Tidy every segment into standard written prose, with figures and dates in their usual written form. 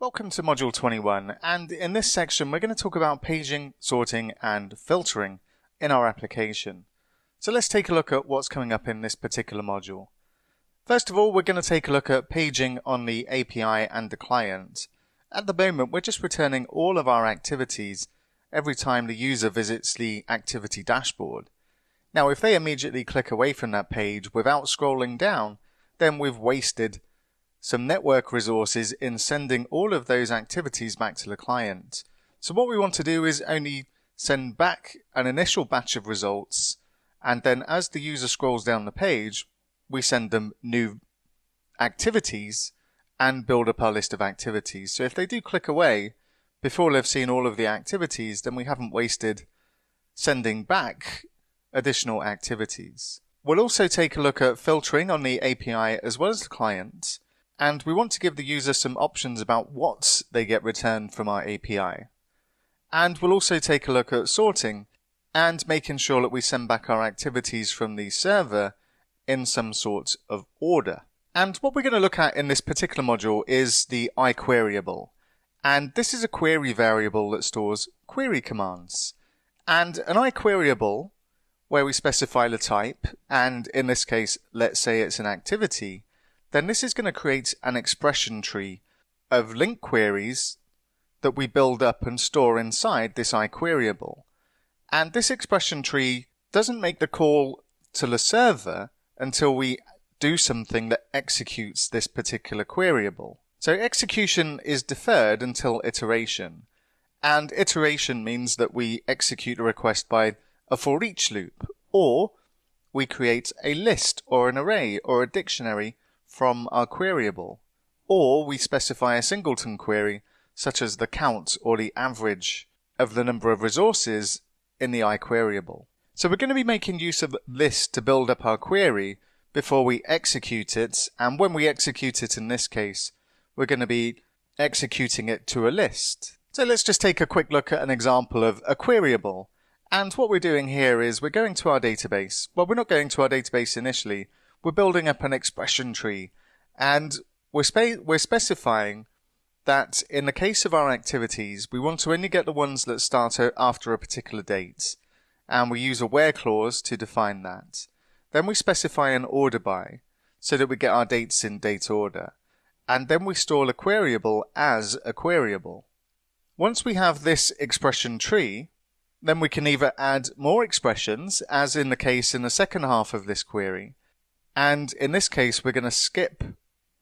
Welcome to Module 21, and in this section we're going to talk about paging, sorting and filtering in our application. So let's take a look at what's coming up in this particular module. First of all, we're going to take a look at paging on the API and the client. At the moment we're just returning all of our activities every time the user visits the activity dashboard. Now if they immediately click away from that page without scrolling down, then we've wasted some network resources in sending all of those activities back to the client. So what we want to do is only send back an initial batch of results, and then as the user scrolls down the page, we send them new activities and build up our list of activities. So if they do click away before they've seen all of the activities, then we haven't wasted sending back additional activities. We'll also take a look at filtering on the API as well as the client. And we want to give the user some options about what they get returned from our API. And we'll also take a look at sorting and making sure that we send back our activities from the server in some sort of order. And what we're going to look at in this particular module is the iQueryable. And this is a query variable that stores query commands. And an iQueryable, where we specify the type, and in this case, let's say it's an activity, then this is going to create an expression tree of link queries that we build up and store inside this iQueryable. And this expression tree doesn't make the call to the server until we do something that executes this particular queryable. So execution is deferred until iteration. And iteration means that we execute a request by a for each loop, or we create a list or an array or a dictionary from our queryable, or we specify a singleton query such as the count or the average of the number of resources in the iQueryable. So we're going to be making use of this to build up our query before we execute it, and when we execute it in this case, we're going to be executing it to a list. So let's just take a quick look at an example of a queryable. And what we're doing here is we're going to our database. Well, we're not going to our database initially. We're building up an expression tree, and we're specifying that in the case of our activities, we want to only get the ones that start after a particular date, and we use a where clause to define that. Then we specify an order by, so that we get our dates in date order, and then we store the queryable as a queryable. Once we have this expression tree, then we can either add more expressions, as in the case in the second half of this query, and in this case we're going to skip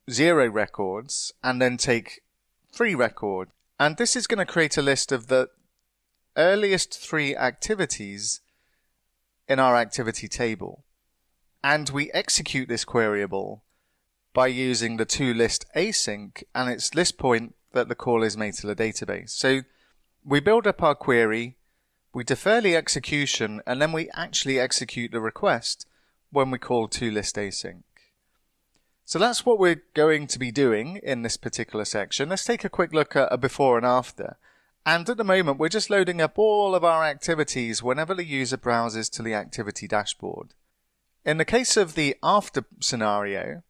0 records and then take 3 records, and this is going to create a list of the earliest 3 activities in our activity table. And we execute this queryable by using the toList async and its list point that the call is made to the database. So we build up our query, we defer the execution, and then we actually execute the request when we call toList async. So that's what we're going to be doing in this particular section. Let's take a quick look at a before and after. And at the moment we're just loading up all of our activities whenever the user browses to the activity dashboard. In the case of the after scenario,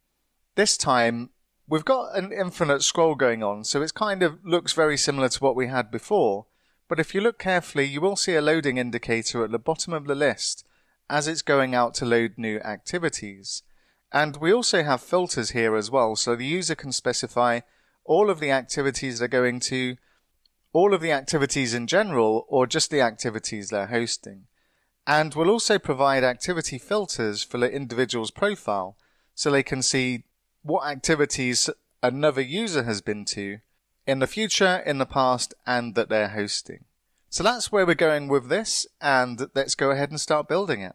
this time we've got an infinite scroll going on, so it kind of looks very similar to what we had before. But if you look carefully, you will see a loading indicator at the bottom of the list as it's going out to load new activities. And we also have filters here as well, so the user can specify all of the activities they're going to, all of the activities in general, or just the activities they're hosting. And we'll also provide activity filters for the individual's profile, so they can see what activities another user has been to in the future, in the past, and that they're hosting. So that's where we're going with this, and let's go ahead and start building it.